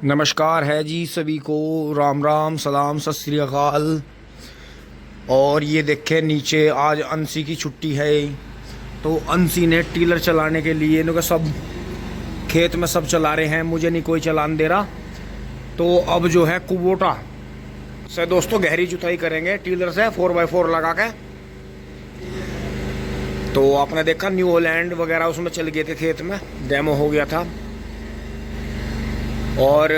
नमस्कार है जी सभी को। राम राम सलाम सत श्री अकाल। और ये देखें नीचे आज अंशी की छुट्टी है, तो अंशी ने टीलर चलाने के लिए इनका सब खेत में सब चला रहे हैं, मुझे नहीं कोई चलान दे रहा। तो अब जो है कुबोटा से दोस्तों गहरी जुताई करेंगे टीलर से 4x4 लगा के। तो आपने देखा न्यू हॉलैंड वगैरह उसमें चल गए थे, खेत में डेमो हो गया था। और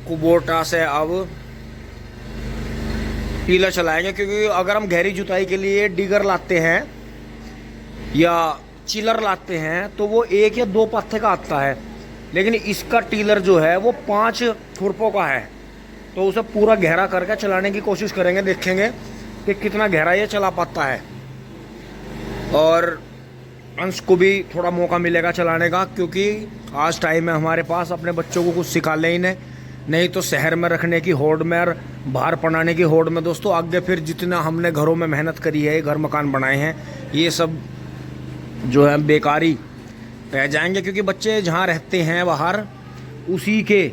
कुबोटा से अब टीलर चलाएंगे, क्योंकि अगर हम गहरी जुताई के लिए डिगर लाते हैं या चिलर लाते हैं तो वो 1 या 2 पत्ते का आता है, लेकिन इसका टीलर जो है वो 5 खुरपों का है। तो उसे पूरा गहरा करके चलाने की कोशिश करेंगे, देखेंगे कि कितना गहरा ये चला पाता है। और अंश को भी थोड़ा मौका मिलेगा चलाने का, क्योंकि आज टाइम है हमारे पास, अपने बच्चों को कुछ सिखा ले इन्हें, नहीं तो शहर में रखने की होड़ में और बाहर पढ़ाने की होड़ में दोस्तों आगे फिर जितना हमने घरों में मेहनत करी है, घर मकान बनाए हैं, ये सब जो है बेकारी रह जाएंगे। क्योंकि बच्चे जहाँ रहते हैं बाहर उसी के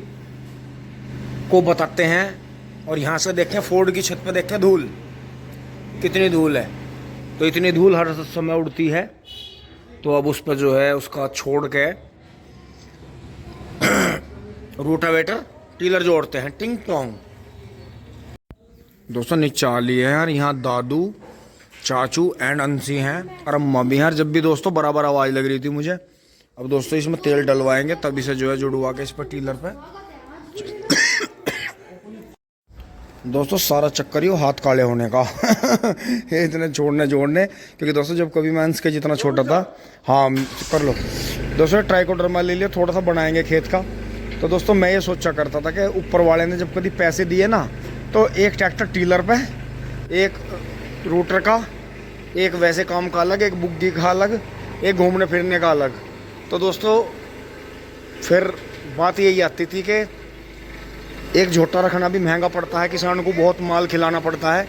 को बताते हैं। और यहाँ से देखें फोर्ड की छत पे देखें धूल, कितनी धूल है। तो इतनी धूल हर समय उड़ती है, तो अब उस पर जो है उसका छोड़ के रोटावेटर टीलर जोड़ते हैं। टिंग टोंग दोस्तों नीचे आ लिए हैं यार। यहाँ दादू चाचू एंड अंशी हैं और अम्मा भी हैं। जब भी दोस्तों बराबर आवाज़ लग रही थी मुझे। अब दोस्तों इसमें तेल डलवाएंगे, तभी से जो है जुड़वा के इस पर टीलर पे दोस्तों सारा चक्कर ही हाथ काले होने का ये इतने जोड़ने। क्योंकि दोस्तों जब कभी मैं अंश के जितना छोटा था, हाँ कर लो दोस्तों, ट्राइकोडर्मा ले लिया, थोड़ा सा बनाएंगे खेत का। तो दोस्तों मैं ये सोचा करता था कि ऊपर वाले ने जब कभी पैसे दिए ना, तो एक ट्रैक्टर टीलर पे, एक रूटर का, एक वैसे काम का अलग, एक बुग्गी का अलग, एक घूमने फिरने का अलग। तो दोस्तों फिर बात यही आती थी कि एक झोटा रखना भी महंगा पड़ता है, किसान को बहुत माल खिलाना पड़ता है।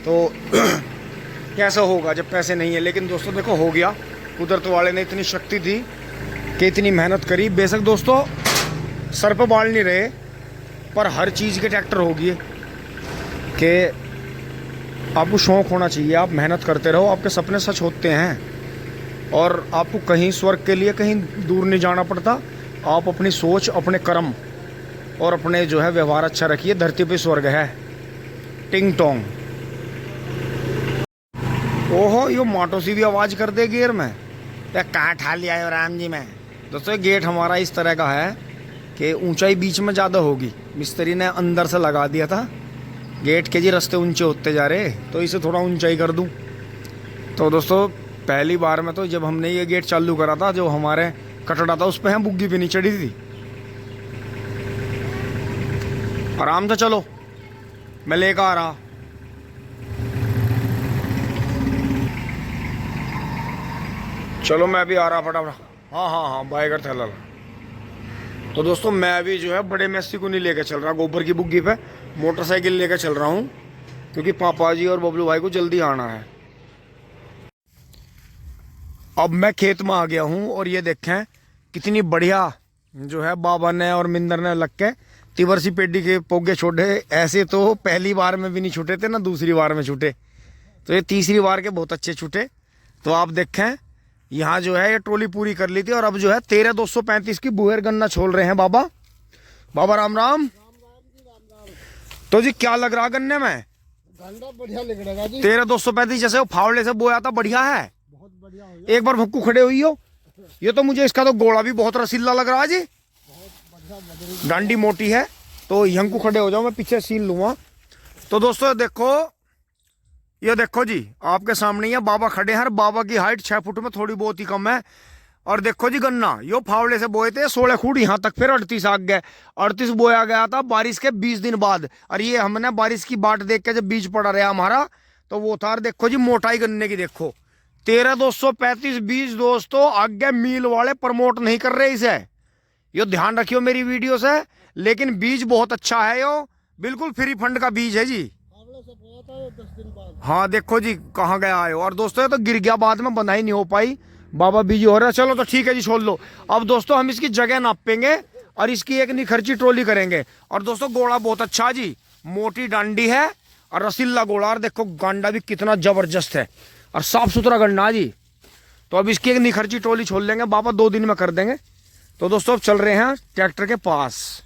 तो कैसा होगा जब पैसे नहीं है। लेकिन दोस्तों देखो हो गया, कुदरत वाले ने इतनी शक्ति दी कि इतनी मेहनत करी। बेशक दोस्तों सर पे बाल नहीं रहे, पर हर चीज़ के ट्रैक्टर हो गए कि आपको शौक़ होना चाहिए, आप मेहनत करते रहो, आपके सपने सच होते हैं। और आपको कहीं स्वर्ग के लिए कहीं दूर नहीं जाना पड़ता। आप अपनी सोच, अपने कर्म और अपने जो है व्यवहार अच्छा रखिए, धरती पे स्वर्ग है। टिंग टोंग। ओहो यो माटो सी भी आवाज़ कर दे गेर में, या कहाँ ठा लिया हो राम जी में। दोस्तों गेट हमारा इस तरह का है कि ऊंचाई बीच में ज़्यादा होगी, मिस्त्री ने अंदर से लगा दिया था गेट के जी, रास्ते ऊंचे होते जा रहे, तो इसे थोड़ा ऊंचाई कर दूं। तो दोस्तों पहली बार में तो जब हमने ये गेट चालू करा था, जो हमारे कटड़ा था उस पर हम बुग्गी पे नहीं चढ़ी थी। आराम से चलो, मैं लेकर आ रहा। चलो मैं भी आ रहा फटाफट। हाँ बाय कर थैला। तो दोस्तों मैं भी जो है बड़े मैसी को नहीं लेकर चल रहा, गोबर की बुग्गी पे मोटरसाइकिल लेकर चल रहा हूँ, क्योंकि पापा जी और बबलू भाई को जल्दी आना है। अब मैं खेत में आ गया हूँ और ये देखें कितनी बढ़िया जो है बाबा ने और मिंदर ने लग के तिवरसी पेडी के पोगे छोड़े। ऐसे तो पहली बार में भी नहीं छूटे थे ना, दूसरी बार में छूटे, तो ये तीसरी बार के बहुत अच्छे छूटे। तो आप देखें यहाँ जो है ये ट्रोली पूरी कर ली थी, और अब जो है 13,235 की बुहेर गन्ना छोड़ रहे हैं बाबा। बाबा राम राम। तो जी क्या लग रहा गन्ने में? गन्ना बढ़िया लग रहा जी। 13,235 जैसे वो फावड़े से बोया था, बढ़िया है, बहुत बढ़िया हो गया। एक बार भक्कू खड़े हुई हो। ये तो मुझे इसका तो गोला भी बहुत रसीला लग रहा है जी, डांडी मोटी है। तो यंग को खड़े हो जाओ, मैं पीछे सीन लूंगा। तो दोस्तों देखो, ये देखो जी आपके सामने ये बाबा खड़े हैं। बाबा की हाइट 6 फुट में थोड़ी बहुत ही कम है। और देखो जी गन्ना यो फावड़े से बोए थे 16 फुट, यहाँ तक फिर 38 आ गए। 38 बोया गया था बारिश के 20 दिन बाद। और ये हमने बारिश की बाट देख के जब बीज पड़ा रहा हमारा, तो वो था। देखो जी मोटाई गन्ने की देखो, 13,235 बीज। दोस्तों आगे मील वाले प्रमोट नहीं कर रहे इसे, यो ध्यान रखियो मेरी वीडियो से। लेकिन बीज बहुत अच्छा है, यो बिल्कुल फ्री फंड का बीज है जी। 10 दिन बाद। हाँ देखो जी कहाँ गया है। और दोस्तों ये तो गिर गया, बाद में बंधाई नहीं हो पाई, बाबा बिजी हो रहा है। चलो तो ठीक है जी, छोड़ लो। अब दोस्तों हम इसकी जगह नापेंगे और इसकी एक निखर्ची ट्रॉली करेंगे। और दोस्तों घोड़ा बहुत अच्छा जी, मोटी डांडी है और रसीला घोड़ा, और देखो गांडा भी कितना जबरदस्त है और साफ सुथरा गन्ना जी। तो अब इसकी एक निखर्ची ट्रॉली छोड़ लेंगे, बाबा 2 दिन में कर देंगे। तो दोस्तों अब चल रहे हैं ट्रैक्टर के पास,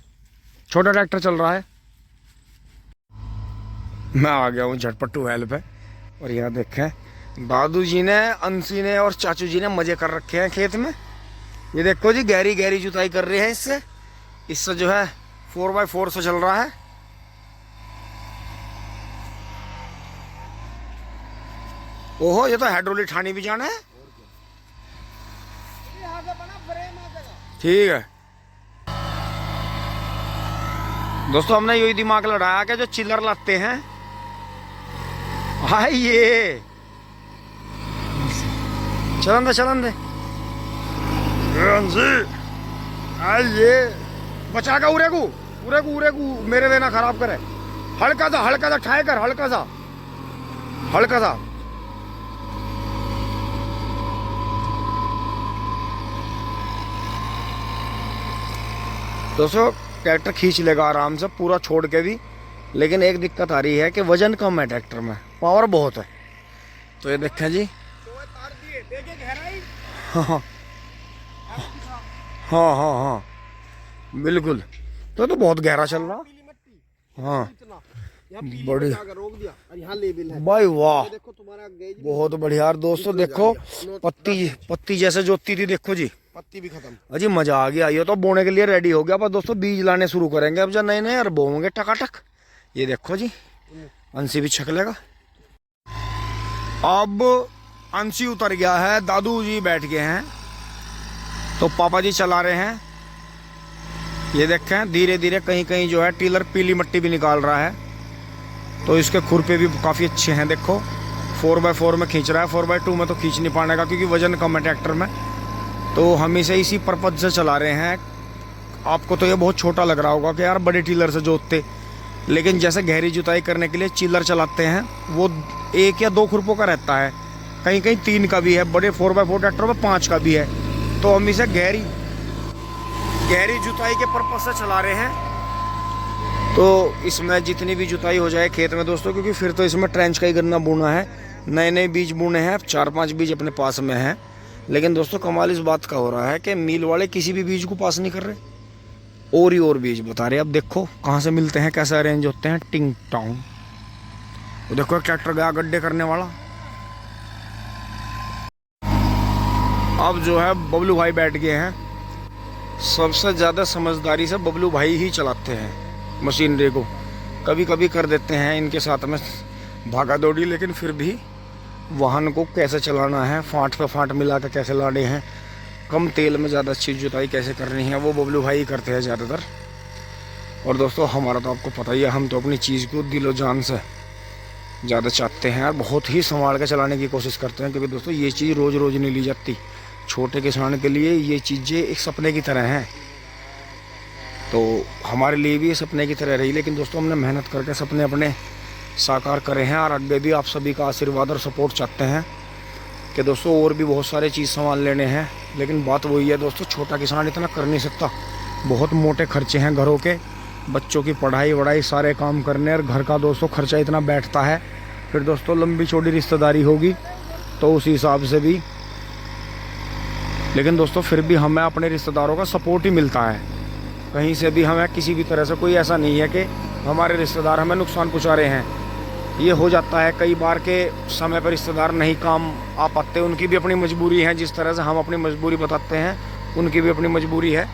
छोटा ट्रैक्टर चल रहा है। मैं आ गया हूँ झटपट्टू हेल्प पे। और यहाँ देखें दादू जी ने, अंशी ने और चाचू जी ने मजे कर रखे हैं खेत में। ये देखो जी गहरी गहरी जुताई कर रहे हैं इससे जो है 4x4 से चल रहा है। ओहो ये तो हाइड्रोलिक ठानी भी जाना है। ठीक है दोस्तों, हमने यही दिमाग लड़ाया कि जो चिल्लर लाते हैं आइए चलन दे आइए बचा का उरे को मेरे देना खराब करे। हल्का सा ठाए कर, हल्का सा। दोस्तों ट्रैक्टर खींच लेगा आराम से पूरा छोड़ के भी, लेकिन एक दिक्कत आ रही है कि वजन कम है ट्रैक्टर में, पावर बहुत है। तो ये देखें जी, हाँ बिल्कुल। तो बहुत गहरा चल रहा। हाँ बड़ी भाई वाह, बहुत बढ़िया। दोस्तों देखो पत्ती जैसे जोती थी, देखो जी पत्ती भी खत्म। अजी मजा आ गया। ये तो बोने के लिए रेडी हो गया। पर दोस्तों बीज लाने शुरू करेंगे अब, जब नए और बोएंगे टकाटक। ये देखो जी अंशी भी छक लेगा। अब अंशी उतर गया है, दादू जी बैठ गए हैं, तो पापा जी चला रहे हैं। ये देखें धीरे धीरे कहीं कहीं जो है टीलर पीली मिट्टी भी निकाल रहा है। तो इसके खुरपे भी काफ़ी अच्छे हैं। देखो 4x4 में खींच रहा है, 4x2 में तो खींच नहीं पाएगा क्योंकि वजन कम है ट्रैक्टर में। तो हम इसे इसी पर्पज से चला रहे हैं। आपको तो ये बहुत छोटा लग रहा होगा कि यार बड़े टीलर से जोतते, लेकिन जैसे गहरी जुताई करने के लिए चिल्लर चलाते हैं वो 1 या 2 खुरपों का रहता है, कहीं कहीं 3 का भी है, बड़े 4x4 ट्रैक्टर में 5 का भी है। तो हम इसे गहरी जुताई के पर्पज से चला रहे हैं। तो इसमें जितनी भी जुताई हो जाए खेत में दोस्तों, क्योंकि फिर तो इसमें ट्रेंच का ही गन्ना बोना है। नए बीज बोने हैं, 4-5 बीज अपने पास में हैं। लेकिन दोस्तों कमाल इस बात का हो रहा है कि मिल वाले किसी भी बीज को पास नहीं कर रहे, और ही और बीज बता रहे। अब देखो कहाँ से मिलते हैं, कैसे अरेंज होते हैं। टिंग टोंग। वो देखो ट्रैक्टर गया गड्ढे करने वाला। अब जो है बबलू भाई बैठ गए हैं। सबसे ज़्यादा समझदारी से बबलू भाई ही चलाते हैं मशीनरी को। कभी कभी कर देते हैं इनके साथ में भागा दौड़ी, लेकिन फिर भी वाहन को कैसे चलाना है, फांट पे फांट मिला कर कैसे लाने हैं, कम तेल में ज़्यादा अच्छी जुताई कैसे करनी है, वो बबलू भाई ही करते हैं ज़्यादातर। और दोस्तों हमारा तो आपको पता ही है, हम तो अपनी चीज़ को दिलो जान से ज़्यादा चाहते हैं और बहुत ही संभाल के चलाने की कोशिश करते हैं। क्योंकि दोस्तों ये चीज़ रोज़ रोज़ नहीं ली जाती। छोटे किसान के लिए ये चीज़ें एक सपने की तरह हैं, तो हमारे लिए भी ये सपने की तरह रही। लेकिन दोस्तों हमने मेहनत करके सपने अपने साकार करे हैं, और आगे भी आप सभी का आशीर्वाद और सपोर्ट चाहते हैं कि दोस्तों और भी बहुत सारे चीज़ संभाल लेने हैं। लेकिन बात वही है दोस्तों, छोटा किसान इतना कर नहीं सकता। बहुत मोटे खर्चे हैं घरों के, बच्चों की पढ़ाई वढ़ाई सारे काम करने, और घर का दोस्तों खर्चा इतना बैठता है। फिर दोस्तों लंबी चौड़ी रिश्तेदारी होगी तो उस हिसाब से भी। लेकिन दोस्तों फिर भी हमें अपने रिश्तेदारों का सपोर्ट ही मिलता है। कहीं से भी हमें किसी भी तरह से कोई ऐसा नहीं है कि हमारे रिश्तेदार हमें नुकसान पहुँचा रहे हैं। ये हो जाता है कई बार के समय पर रिश्तेदार नहीं काम आ पाते, उनकी भी अपनी मजबूरी है। जिस तरह से हम अपनी मजबूरी बताते हैं उनकी भी अपनी मजबूरी है।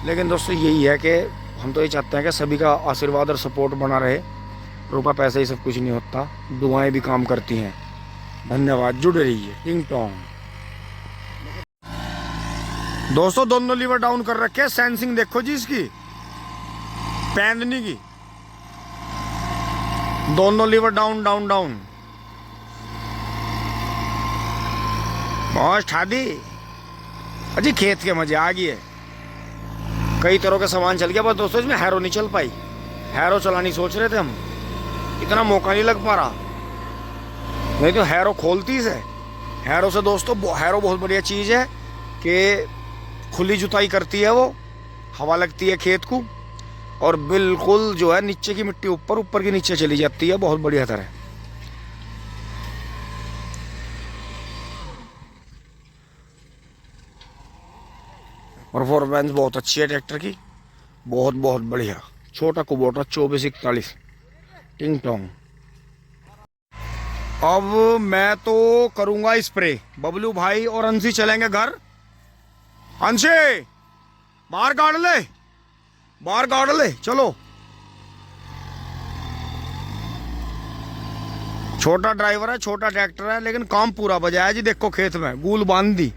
लेकिन दोस्तों यही है कि हम तो ये चाहते हैं कि सभी का आशीर्वाद और सपोर्ट बना रहे। रुपया पैसे ही सब कुछ नहीं होता, दुआएं भी काम करती हैं। धन्यवाद, जुड़े रहिए। टिंग टोंग। दोस्तों दोनों लीवर डाउन कर रखे हैं। सेंसिंग देखो जी इसकी, पैंदनी की, दोनों लीवर डाउन डाउन डाउन। बहुत ठादी अजी, खेत के मजे आ गए। कई तरह के सामान चल गया, बस दोस्तों इसमें हैरो नहीं चल पाई। हैरो चलानी सोच रहे थे हम, इतना मौका नहीं लग पा रहा। नहीं तो हैरो खोलती से। हैरो से दोस्तों, हैरो बहुत बढ़िया चीज़ है कि खुली जुताई करती है वो, हवा लगती है खेत को, और बिल्कुल जो है नीचे की मिट्टी ऊपर, ऊपर की नीचे चली जाती है, बहुत बढ़िया तरह। परफॉर्मेंस बहुत अच्छी है ट्रैक्टर की, बहुत बहुत बढ़िया। छोटा कुबोटा 2441 टिंग टोंग। अब मैं तो करूंगा स्प्रे। बबलू भाई और अंशी चलेंगे घर। अंशी बाहर गाड़ ले, बाहर गाड़ ले, चलो। छोटा ड्राइवर है, छोटा ट्रैक्टर है, लेकिन काम पूरा बजाया जी। देखो खेत में गूल बांध दी,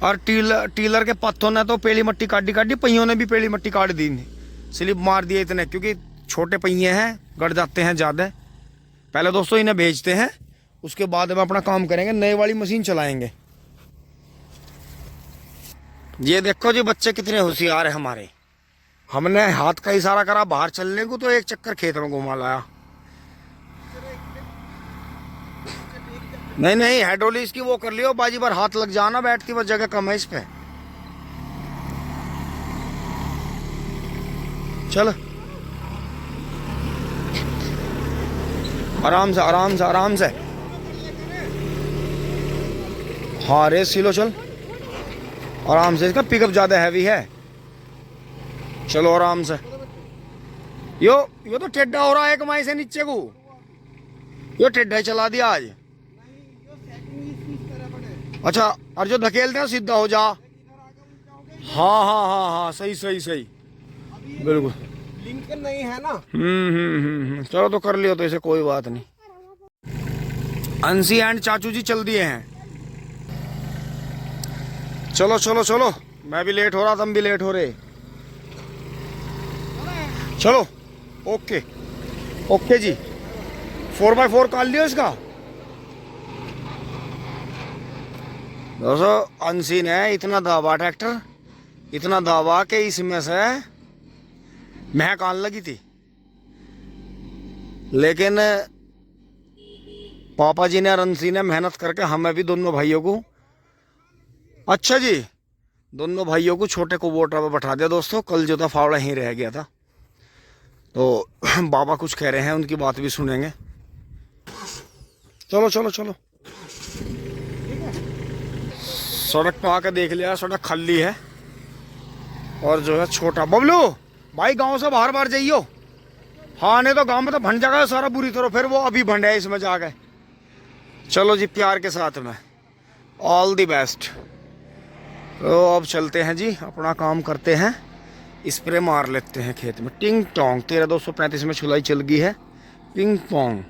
और टीलर के पत्थों ने तो पेली मट्टी काटी काटी, पहियों ने भी पेली मट्टी काट दी, स्लिप मार दिए इतने, क्योंकि छोटे पहिए हैं, गड़ जाते हैं ज़्यादा। पहले दोस्तों इन्हें भेजते हैं, उसके बाद में अपना काम करेंगे, नए वाली मशीन चलाएंगे। ये देखो जी बच्चे कितने होशियार हैं हमारे। हमने हाथ का इशारा करा बाहर चलने को, तो एक चक्कर खेत में घुमा लाया। नहीं नहीं, हाइड्रोलिक इसकी वो कर लियो, बाजी बार हाथ लग जाना, बैठती बस जगह कम है इस पे। चल आराम से आराम से आराम से। हाँ रेस सिलो, चल आराम से। इसका पिकअप ज्यादा हैवी है, चलो आराम से। यो तो टेढ़ा हो रहा है कमाई से नीचे को, यो टेढ़ा चला दिया आज। अच्छा, और जो धकेलते हैं सीधा हो जा। हाँ हाँ हाँ हाँ, सही सही सही, बिल्कुल। लिंक नहीं है ना। चलो तो कर लियो, तो इसे कोई बात नहीं। अंशी एंड चाचू जी चल दिए हैं। चलो चलो चलो, मैं भी लेट हो रहा, तुम भी लेट हो रहे। चलो ओके ओके जी। 4x4 काट लियो इसका। दोस्तों अंशी ने इतना दाबा ट्रैक्टर, इतना दाबा कि इसमें से महक आने लगी थी, लेकिन पापा जी ने और अंशी ने मेहनत करके हमें भी, दोनों भाइयों को, अच्छा जी, दोनों भाइयों को छोटे कुबोटा पर बैठा दिया। दोस्तों कल जो था फावड़ा ही रह गया था, तो बाबा कुछ कह रहे हैं, उनकी बात भी सुनेंगे। चलो चलो चलो। सड़क पे आके देख लिया, सड़क खाली है, और जो है छोटा। बबलू भाई गांव से बाहर बाहर जाइयो। हाँ नहीं तो गांव में तो भंड जाएगा सारा बुरी तरह, फिर वो अभी भंड है इसमें जाके। चलो जी प्यार के साथ में, ऑल द बेस्ट। तो अब चलते हैं जी, अपना काम करते हैं, स्प्रे मार लेते हैं खेत में। टिंग टोंग 13235 में छुलाई चल गई है, पिंग पोंग।